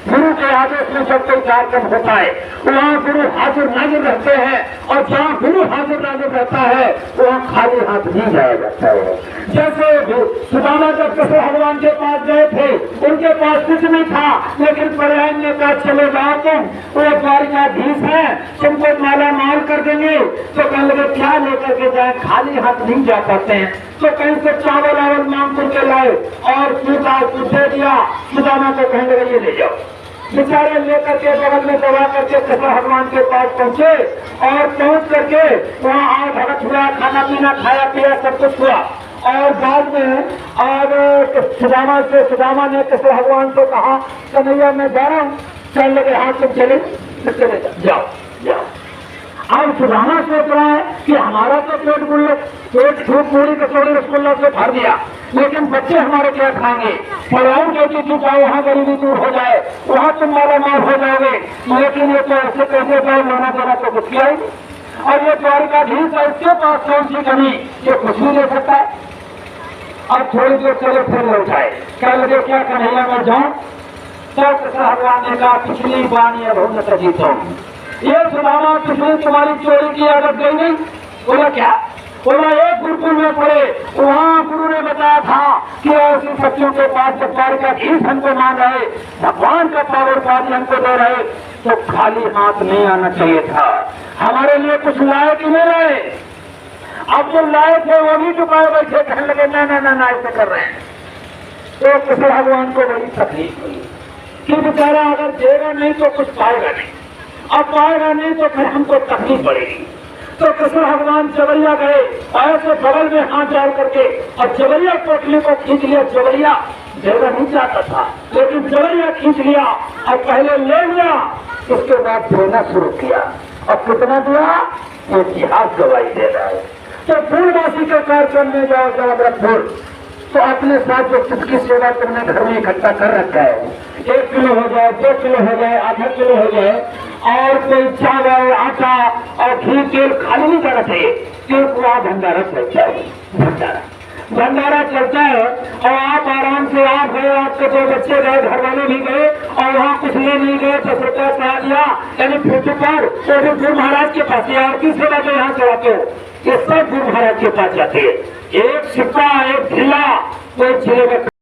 गुरु के आदेश में जब कोई कार्यक्रम होता है वहाँ गुरु हाजिर नाजिर रहते हैं, और जहाँ गुरु हाजिर नाजिर रहता है वहाँ खाली हाथ नहीं जाया जाता है। जैसे सुदामा जब कृष्ण भगवान के पास गए थे, उनके पास कुछ नहीं था, लेकिन प्रयाण ने कहा चले जाओ तुम, वो द्वारिकाधीश है, तुमको माला माल कर देंगे। तो कहने लगे क्या लेकर के जाए, खाली हाथ नहीं जा पाते हैं। तो कहीं से चावल आवल मांग करके लाए और सूखा दे दिया। सुदामा को कहने लगे ये ले जाओ। बेचारे लेकर के बगल में दबा करके कृष्ण भगवान के पास पहुंचे, और पहुंच करके वहाँ आग भगत हुआ, खाना पीना खाया पिया सब कुछ हुआ। और बाद में और सुदामा ने कृष्ण भगवान से कहा कन्हैया मैं जा रहा हूँ। चल लगे हाँ तुम चले जाओ जाओ। अब सुदामा सोच रहा है कि हमारा तो पेट धूप पूरी कचौड़ी रसगुल्ला से भर दिया, लेकिन बच्चे हमारे क्या खाएंगे। पढ़ाई कहती थी चाहे वहाँ गरीबी दूर हो जाए, वहाँ तुम माला माल हो जाओगे, लेकिन ये तो ऐसे कैसे जाए, लेना देना तो कुछ किया ही नहीं। और ये द्वारिकाधीश है, इसके पास कौन सी कमी, ये कुछ नहीं ले सकता है। अब थोड़ी देर चले फिर लौटाए, क्या लगे क्या कन्हैया मैं जाऊँ। तो कृष्ण भगवान ने कहा पिछली बाणी अब न जीता हूँ, ये सुदामा पिछली तुम्हारी चोरी की आदत गई नहीं। बोला क्या, बोला एक गुरुकुल में पढ़े, वहाँ गुरु ने बताया था कि ऐसी सत्यों के पास द्वारिकाधीश हमको मान रहे, भगवान का पावर पानी हमको दे रहे, तो खाली हाथ नहीं आना चाहिए था। हमारे लिए कुछ लाए कि नहीं लाए। अब जो लाए थे वो भी चुकाए बैठे, कहने लगे ना ऐसे कर रहे हैं। तो कृष्ण भगवान को बड़ी तकलीफ हुई कि बेचारा अगर देगा नहीं तो कुछ पाएगा नहीं, अब पाएगा नहीं तो फिर हमको तकलीफ बढ़ेगी। तो कृष्ण भगवान जबरिया गए, ऐसे बगल में हाथ डाल करके और जबरिया पोटली को खींच लिया। जबरिया देना नहीं चाहता था, लेकिन जबरिया खींच लिया और पहले ले लिया, उसके बाद देना शुरू किया। और कितना दिया, इतिहास गवाही दे रहा है। तो पूर्णवासी के कार्यक्रम में जाओ जबरदपुर, तो अपने साथ जो किसकी सेवा तुमने घर में इकट्ठा कर रखा है, 1 किलो हो जाए, 2 किलो हो जाए, आधा किलो हो जाए, और कोई चावल आटा और घी तेल खाली नहीं करना चाहिए। एक पूरा भंडारा चलता है, भंडारा चलता है। और आप आराम से आप गए, आपके 2 बच्चे गए, घर वाले भी गए, और वहाँ कुछ ले नहीं गए, 10 रुपया कहा दिया, यानी फोटो पर तो भी गुरु महाराज के पास और की सेवा जो यहाँ चलाते हो, ये सब गुरु महाराज के पास जाते हैं। एक सिक्का, एक ढीला, कोई जिले में